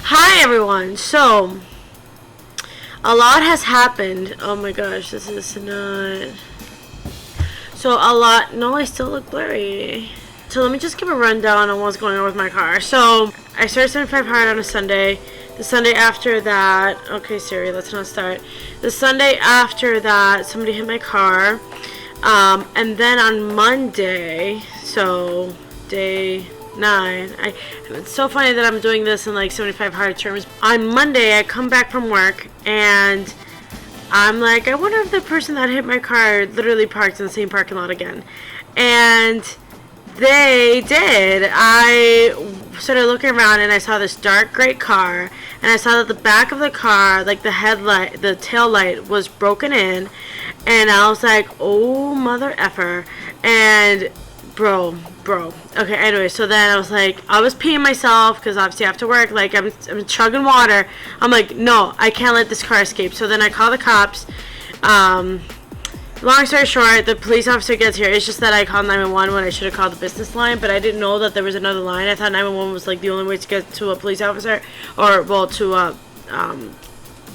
Hi everyone. So a lot has happened. Oh my gosh, this is not. So a lot. No, I still look blurry. So let me just give a rundown on what's going on with my car. So I started 75 hard on a Sunday. The Sunday after that, okay Siri, let's not start. The Sunday after that, somebody hit my car. And then on Monday, so day 9. It's so funny that I'm doing this in like 75 hard terms. On Monday, I come back from work and I'm like, I wonder if the person that hit my car literally parked in the same parking lot again. And they did. I started looking around and I saw this dark gray car, and I saw that the back of the car, like the headlight, the tail light was broken in, and I was like, oh mother effer. And bro. Okay, anyway, so then I was like, I was peeing myself because obviously after work, like I'm chugging water. I'm like, no, I can't let this car escape. So then I call the cops. Long story short, the police officer gets here. It's just that I called 911 when I should have called the business line, but I didn't know that there was another line. I thought 911 was like the only way to get to a police officer, or well, to a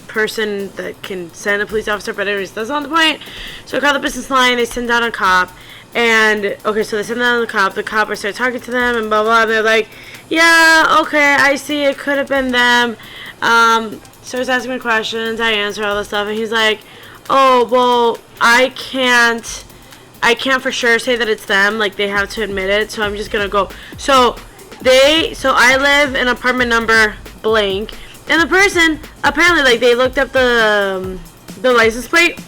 person that can send a police officer. But anyways, that's not the point. So I call the business line. They send down a cop. And okay, so they send down the cop. I started talking to them and blah blah. And they're like, yeah, okay, I see. It could have been them. Starts asking me questions. I answer all this stuff, and he's like, oh well, I can't for sure say that it's them. Like they have to admit it. So I'm just gonna go. So I live in apartment number blank, and the person apparently, like, they looked up the license plate.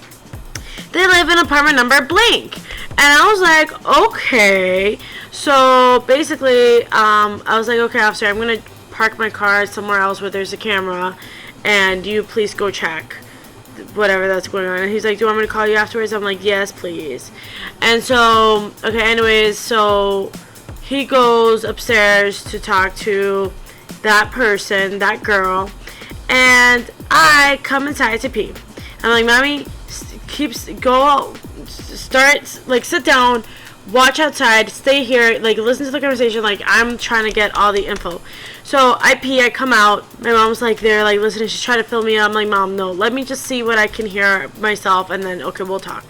They live in apartment number blank. And I was like, okay. So basically, I was like, okay, officer, I'm going to park my car somewhere else where there's a camera, and you please go check whatever that's going on. And he's like, do you want me to call you afterwards? I'm like, yes, please. And so, okay, anyways, so he goes upstairs to talk to that person, that girl, and I come inside to pee. I'm like, mommy, sit down, watch outside, stay here, like, listen to the conversation, like, I'm trying to get all the info. So I pee, I come out, my mom's like there, like, listening, she's trying to fill me up. I'm like, Mom, no, let me just see what I can hear myself, and then, okay, we'll talk.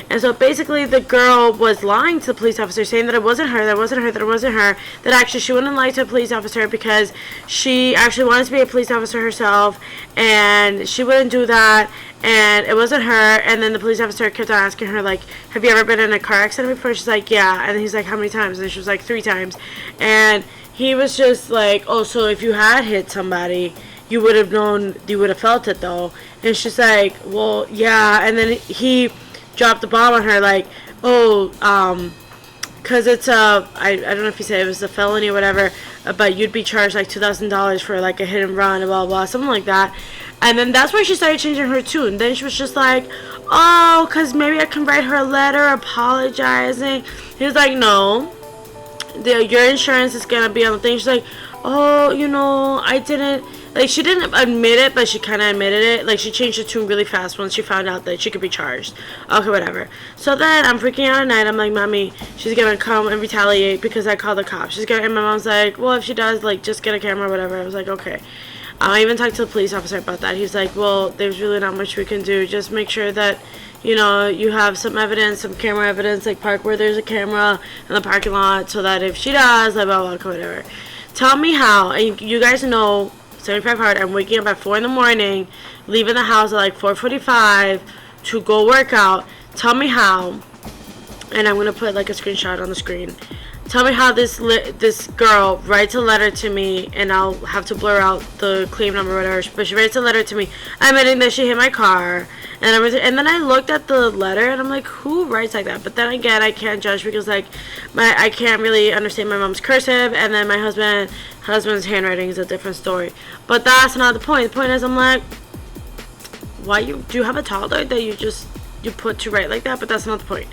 And so basically the girl was lying to the police officer, saying that it wasn't her, that actually she wouldn't lie to a police officer because she actually wanted to be a police officer herself, and she wouldn't do that, and it wasn't her. And then the police officer kept on asking her, like, have you ever been in a car accident before? She's like, yeah. And he's like, how many times? And she was like, 3 times. And he was just like, oh, so if you had hit somebody, you would have known, you would have felt it though. And she's like, well, yeah. And then he dropped the bomb on her, like, oh, because it's I don't know if he said it was a felony or whatever, but you'd be charged like $2,000 for like a hit and run, blah blah, something like that. And then that's where she started changing her tune. Then she was just like, oh, because maybe I can write her a letter apologizing. He was like, no, your insurance is gonna be on the thing. She's like, oh, I didn't. Like, she didn't admit it, but she kind of admitted it. Like, she changed her tune really fast once she found out that she could be charged. Okay, whatever. So then I'm freaking out at night. I'm like, Mommy, she's going to come and retaliate because I called the cops. And my mom's like, well, if she does, like, just get a camera or whatever. I was like, okay. I even talked to the police officer about that. He's like, well, there's really not much we can do. Just make sure that, you have some evidence, some camera evidence, like park where there's a camera in the parking lot so that if she does, like, blah, blah, whatever. Tell me how. And you guys know, 75 hard, I'm waking up at 4 in the morning, leaving the house at like 4:45 to go work out. Tell me how, and I'm going to put like a screenshot on the screen. Tell me how this girl writes a letter to me, and I'll have to blur out the claim number or whatever, but she writes a letter to me admitting that she hit my car and everything. And then I looked at the letter and I'm like, who writes like that? But then again, I can't judge because like I can't really understand my mom's cursive, and then my husband's handwriting is a different story. But that's not the point. The point is, I'm like, why do you have a toddler that you put to write like that? But that's not the point.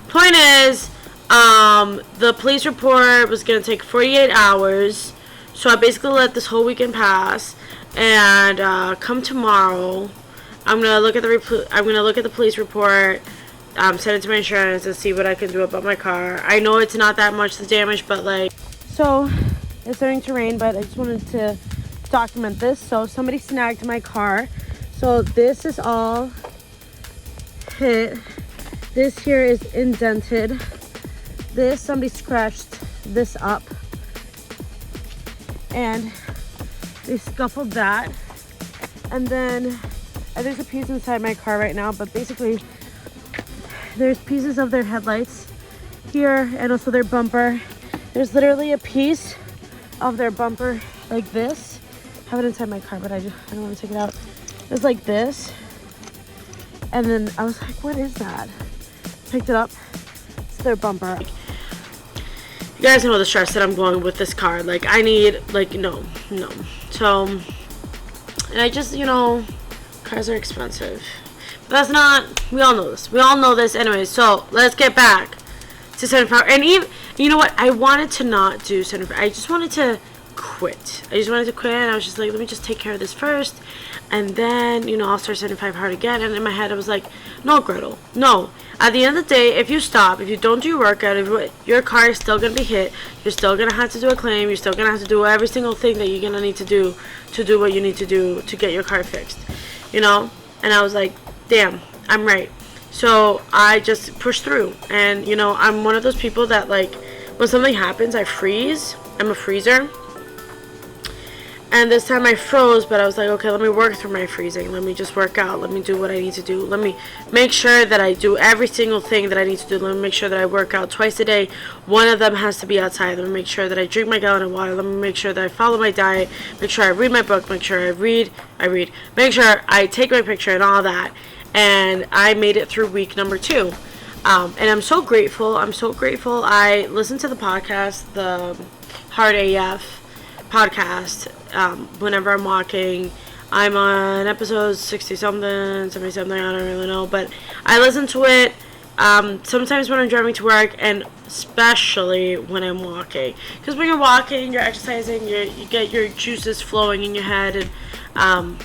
Point is, the police report was going to take 48 hours, so I basically let this whole weekend pass, and come tomorrow, I'm gonna look at the police report, send it to my insurance, and see what I can do about my car. I know it's not that much the damage, but like, so it's starting to rain, but I just wanted to document this. So somebody snagged my car. So this is all hit. This here is indented. This, somebody scratched this up. And they scuffled that. And then there's a piece inside my car right now, but basically there's pieces of their headlights here and also their bumper. There's literally a piece of their bumper like this. I have it inside my car, but I don't want to take it out. It's like this. And then I was like, what is that? Picked it up. It's their bumper. You guys know the stress that I'm going with this car. Like, I need, like, no. So, and I just, you know, cars are expensive. But that's not, we all know this. We all know this anyway. So, let's get back to 75. And even, you know what? I wanted to not do 75. I just wanted to quit. And I was just like, let me just take care of this first. And then, you know, I'll start 75 hard again. And in my head, I was like, no, Gretel, no. At the end of the day, if you stop, if you don't do your workout, if your car is still going to be hit, you're still going to have to do a claim, you're still going to have to do every single thing that you're going to need to do what you need to do to get your car fixed, you know? And I was like, damn, I'm right. So I just pushed through. And, you know, I'm one of those people that, like, when something happens, I freeze. I'm a freezer. And this time I froze, but I was like, okay, let me work through my freezing. Let me just work out. Let me do what I need to do. Let me make sure that I do every single thing that I need to do. Let me make sure that I work out twice a day. One of them has to be outside. Let me make sure that I drink my gallon of water. Let me make sure that I follow my diet. Make sure I read my book. Make sure I read. Make sure I take my picture and all that. And I made it through week number 2. And I'm so grateful. I listened to the podcast, the Hard AF podcast, whenever I'm walking. I'm on episode 60 something, 70 something, I don't really know, but I listen to it sometimes when I'm driving to work, and especially when I'm walking, because when you're walking, you're exercising, you get your juices flowing in your head, and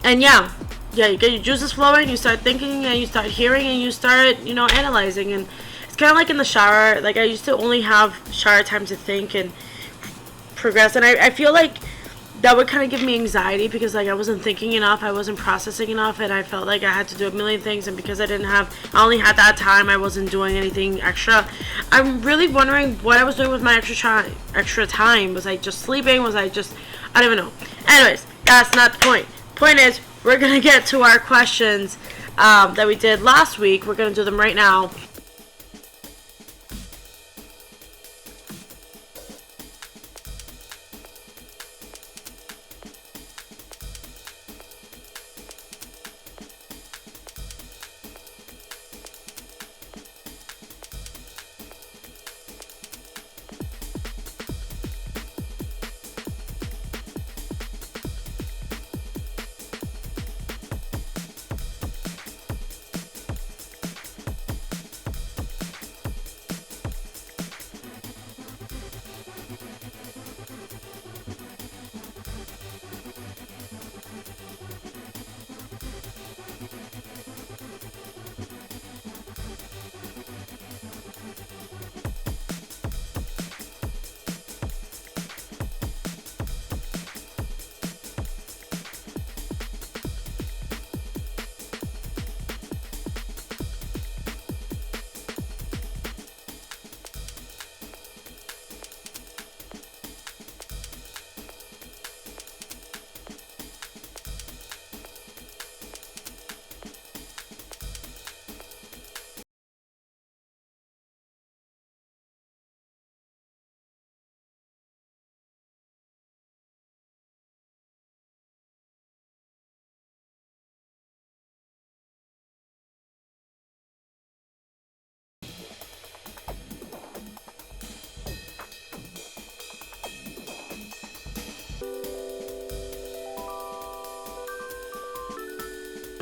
yeah, you get your juices flowing, you start thinking, and you start hearing, and you start, you know, analyzing. And it's kind of like in the shower. Like, I used to only have shower time to think and progress, and I feel like that would kind of give me anxiety, because, like, I wasn't thinking enough, I wasn't processing enough, and I felt like I had to do a million things, and because I only had that time, I wasn't doing anything extra. I'm really wondering what I was doing with my extra time. Was I just sleeping? I don't even know. Anyways, that's not the point. Point is, we're gonna get to our questions that we did last week. We're gonna do them right now.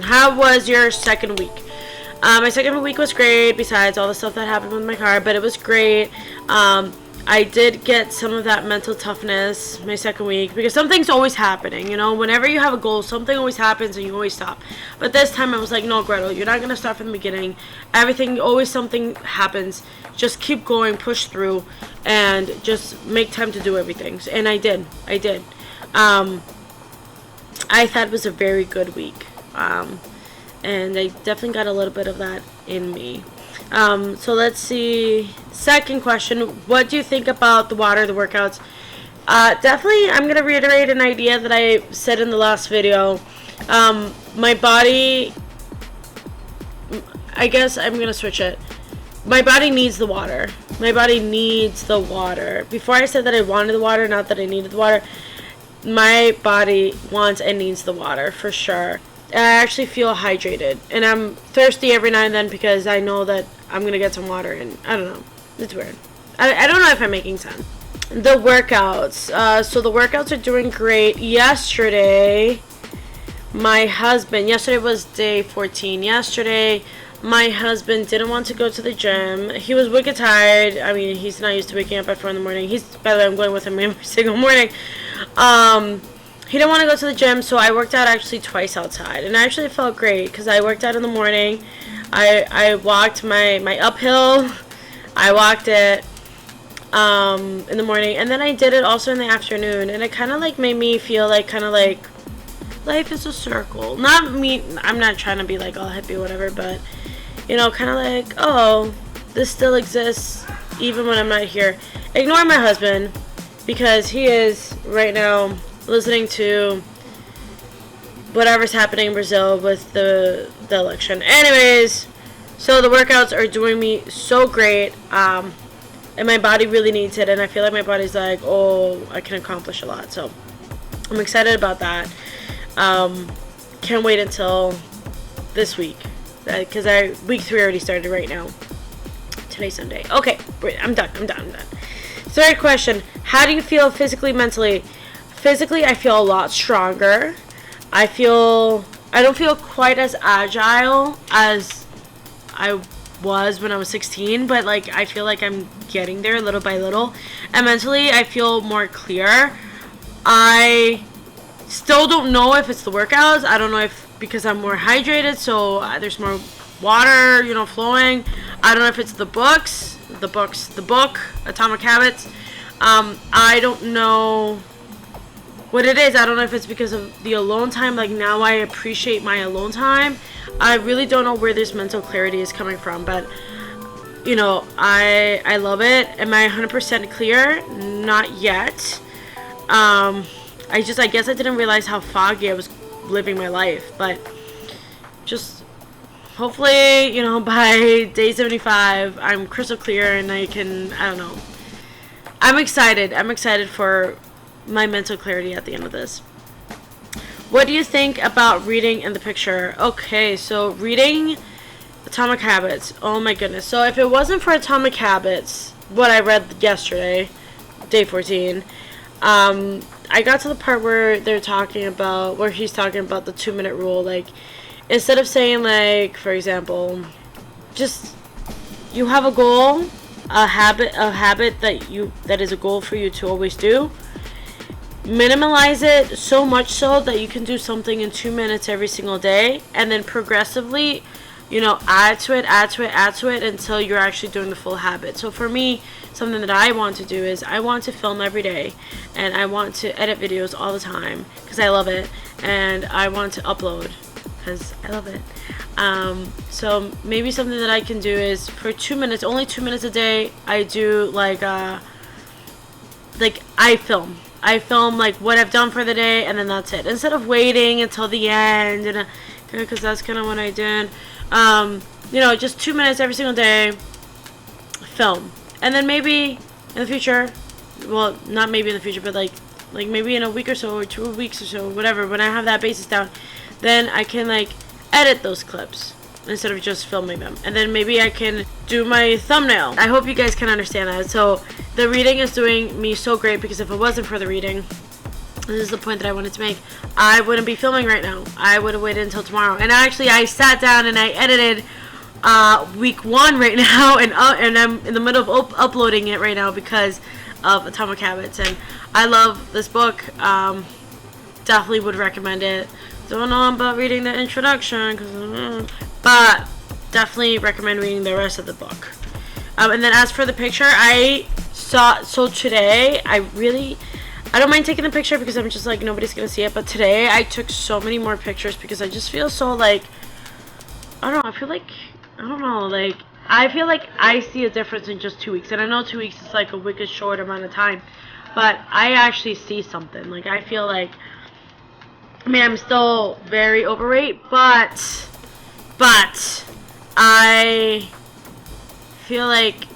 How was your second week? My second week was great, besides all the stuff that happened with my car, but it was great. I did get some of that mental toughness my second week, because something's always happening, you know. Whenever you have a goal, something always happens and you always stop. But this time I was like, no, Gretel, you're not going to start from the beginning. Everything, always something happens. Just keep going, push through, and just make time to do everything. And I did. I thought it was a very good week. And I definitely got a little bit of that in me. So let's see. Second question, what do you think about the water, the workouts? Definitely, I'm going to reiterate an idea that I said in the last video. My body, I guess I'm going to switch it. My body needs the water. My body needs the water. Before I said that I wanted the water, not that I needed the water. My body wants and needs the water, for sure. I actually feel hydrated. And I'm thirsty every now and then because I know that I'm going to get some water. And I don't know. It's weird. I don't know if I'm making sense. The workouts. So the workouts are doing great. Yesterday was day 14. Yesterday, my husband didn't want to go to the gym. He was wicked tired. I mean, he's not used to waking up at 4 in the morning. By the way, I'm going with him every single morning. He didn't want to go to the gym, so I worked out actually twice outside. And I actually felt great because I worked out in the morning. I walked my uphill. I walked it in the morning. And then I did it also in the afternoon. And it kind of like made me feel like kind of like life is a circle. Not me. I'm not trying to be like all hippie or whatever, but you know, kind of like, oh, this still exists even when I'm not here. Ignore my husband because he is right now listening to whatever's happening in Brazil with the election. Anyways, so the workouts are doing me so great, and my body really needs it, and I feel like my body's like, oh, I can accomplish a lot. So I'm excited about that. Can't wait until this week because week 3 already started right now. Today's Sunday. Okay, I'm done. Third question, how do you feel physically, mentally? Physically, I feel a lot stronger. I don't feel quite as agile as I was when I was 16, but like I feel like I'm getting there little by little. And mentally, I feel more clear. I still don't know if it's the workouts. I don't know if because I'm more hydrated, so there's more water, you know, flowing. I don't know if it's the book, Atomic Habits. I don't know what it is. I don't know if it's because of the alone time. Like now I appreciate my alone time. I really don't know where this mental clarity is coming from, but you know, I love it. Am I 100% clear? Not yet. I guess I didn't realize how foggy I was living my life, but just hopefully, you know, by day 75, I'm crystal clear and I don't know. I'm excited for my mental clarity at the end of this. What do you think about reading in the picture? Okay, so reading Atomic Habits. Oh my goodness. So if it wasn't for Atomic Habits, what I read yesterday, day 14, I got to the part where he's talking about the 2-minute rule. Like, instead of saying, like, for example, just you have a goal, a habit that is a goal for you to always do. Minimalize it so much so that you can do something in 2 minutes every single day, and then progressively, you know, add to it until you're actually doing the full habit. So for me, something that I want to do is I want to film every day, and I want to edit videos all the time because I love it, and I want to upload because I love it. So maybe something that I can do is for 2 minutes, only 2 minutes a day, I do like I film like what I've done for the day, and then that's it. Instead of waiting until the end, and because that's kind of what I did. You know, just 2 minutes every single day, film, and then maybe in the future, well, not maybe in the future, but like maybe in a week or so, or 2 weeks or so, whatever. When I have that basis down, then I can like edit those clips instead of just filming them, and then maybe I can do my thumbnail. I hope you guys can understand that. So the reading is doing me so great because if it wasn't for the reading, this is the point that I wanted to make, I wouldn't be filming right now. I would have waited until tomorrow. And actually, I sat down and I edited week 1 right now, and I'm in the middle of uploading it right now because of Atomic Habits. And I love this book. Definitely would recommend it. Don't know about reading the introduction, but definitely recommend reading the rest of the book. And then as for the picture, today I don't mind taking the picture because I'm just like, nobody's gonna see it. But today I took so many more pictures because I just feel so like, I don't know, I feel like, I don't know, like, I feel like I see a difference in just 2 weeks. And I know 2 weeks is like a wicked short amount of time, but I actually see something. Like, I feel like, I mean, I'm still very overweight, but I feel like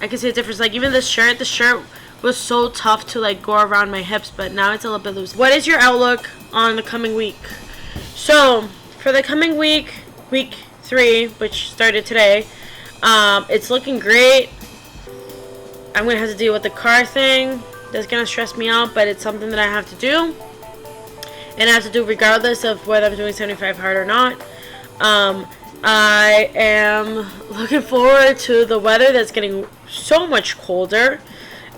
I can see a difference. Like, even the shirt was so tough to like go around my hips, but now it's a little bit loose. What is your outlook on the coming week? So for the coming week 3, which started today, it's looking great. I'm gonna have to deal with the car thing. That's gonna stress me out, but it's something that I have to do, and I have to do regardless of whether I'm doing 75 hard or not. I am looking forward to the weather that's getting so much colder.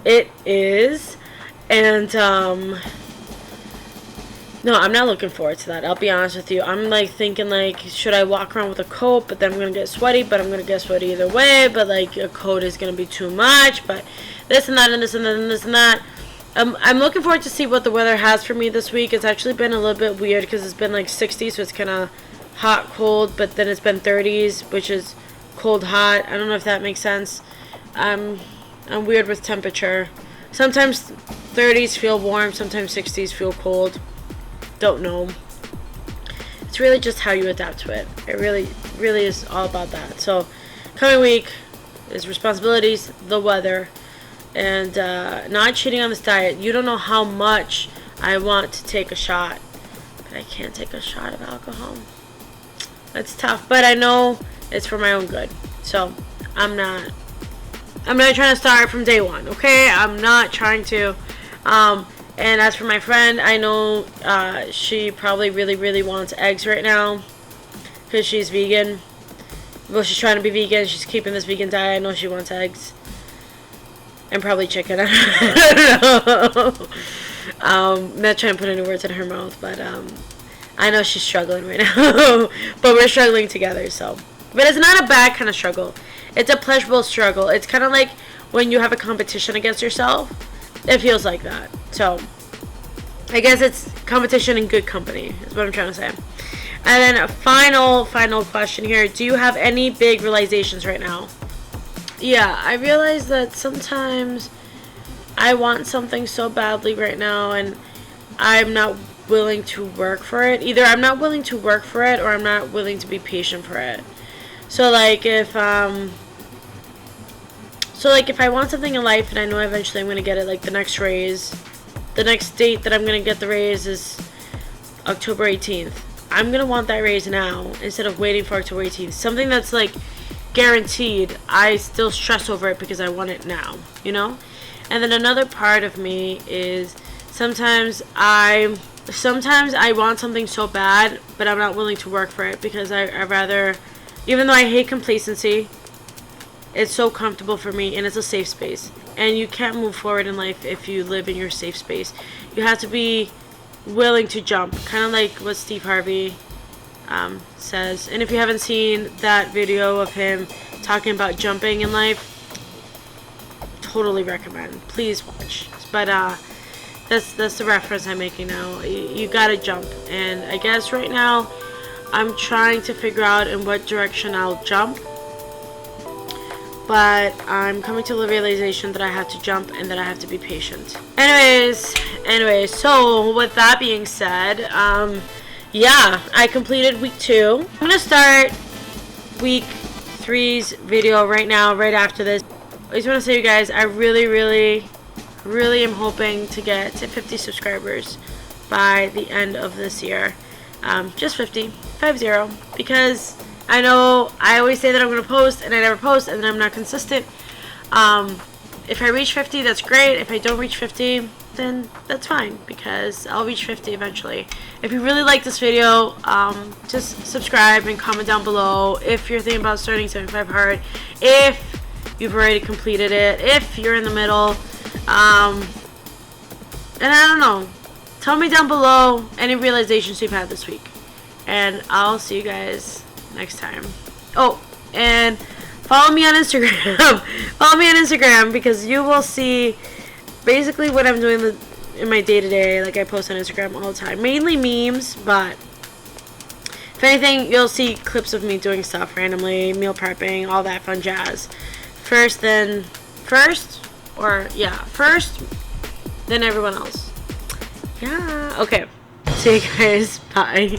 It is. And no, I'm not looking forward to that. I'll be honest with you. I'm like thinking like, should I walk around with a coat, but then I'm gonna get sweaty, but I'm gonna get sweaty either way, but like a coat is gonna be too much, but this and that and this and that and this and that. I'm looking forward to see what the weather has for me this week. It's actually been a little bit weird because it's been like 60, so it's kind of hot, cold, but then it's been 30s, which is cold, hot. I don't know if that makes sense. I'm weird with temperature. Sometimes 30s feel warm, sometimes 60s feel cold. Don't know. It's really just how you adapt to it. It really is all about that. So, coming week is responsibilities, the weather, and not cheating on this diet. You don't know how much I want to take a shot, but I can't take a shot of alcohol. It's tough, but I know it's for my own good. So I'm not trying to start from day one, okay? I'm not trying to. And as for my friend, I know she probably really wants eggs right now because she's vegan. Well, she's trying to be vegan. She's keeping this vegan diet. I know she wants eggs and probably chicken. I don't know. Not trying to put any words in her mouth, but I know she's struggling right now, but we're struggling together, so. But it's not a bad kind of struggle. It's a pleasurable struggle. It's kind of like when you have a competition against yourself. It feels like that. So, I guess it's competition in good company, is what I'm trying to say. And then a final question here. Do you have any big realizations right now? Yeah, I realize that sometimes I want something so badly right now, and I'm not willing to work for it. Either I'm not willing to work for it, or I'm not willing to be patient for it. So like if I want something in life and I know eventually I'm gonna get it, like the next raise, the next date that I'm gonna get the raise is October 18th. I'm gonna want that raise now instead of waiting for October 18th. Something that's like guaranteed. I still stress over it because I want it now, you know? And then another part of me is sometimes I want something so bad, but I'm not willing to work for it because I rather, even though I hate complacency, it's so comfortable for me and it's a safe space. And you can't move forward in life if you live in your safe space. You have to be willing to jump, kind of like what Steve Harvey says. And if you haven't seen that video of him talking about jumping in life, totally recommend. Please watch. But that's the reference I'm making now. You gotta jump, and I guess right now I'm trying to figure out in what direction I'll jump, but I'm coming to the realization that I have to jump and that I have to be patient. Anyways, so with that being said, yeah, I completed week 2. I'm gonna start week 3's video right now, right after this. I just want to say, you guys, I really am hoping to get to 50 subscribers by the end of this year. Just 50, because I know I always say that I'm going to post and I never post, and then I'm not consistent. If I reach 50, that's great. If I don't reach 50, then that's fine, because I'll reach 50 eventually. If you really like this video, just subscribe and comment down below if you're thinking about starting 75 hard, if you've already completed it, if you're in the middle, and I don't know, tell me down below any realizations you've had this week, and I'll see you guys next time. Oh, and follow me on Instagram. Follow me on Instagram, because you will see basically what I'm doing in my day-to-day. Like, I post on Instagram all the time. Mainly memes, but if anything, you'll see clips of me doing stuff randomly, meal prepping, all that fun jazz. First, then everyone else. Yeah. Okay. See you guys. Bye.